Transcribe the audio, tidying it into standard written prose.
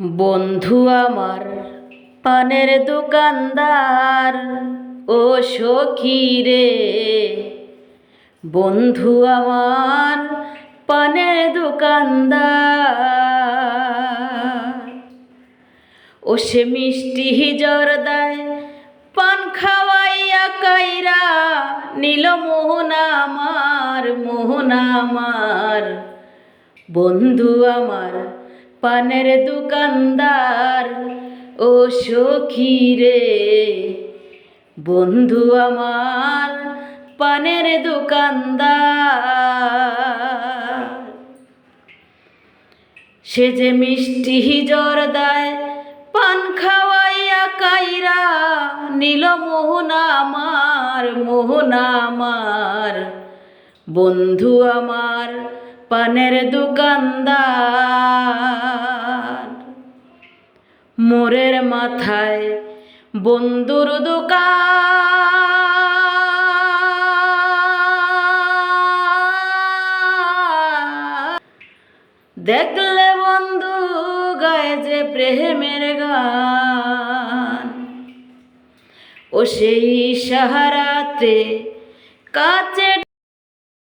বন্ধু আমার পানের দোকানদার, ও সখী রে। বন্ধু আমার পানের দোকানদার, ও সে মিষ্টি জর্দায় পান খাওয়াইয়া কাইরা নীল মোহন আমার, মোহন আমার। বন্ধু আমার পানের দোকানদার, ও সখী রে। বন্ধু আমার পানের দোকানদার, সে যে মিষ্টি জর্দায় পান খাওয়াইয়া কাইরা নীল মোহন আমার, মোহন আমার। বন্ধু আমার পানের দোকানদার, মোরের মাথায় বন্ধুর দোকান। দেখলে বন্ধু গায়ে যে প্রেমের গান, ও সেই সাহারাতে কাছে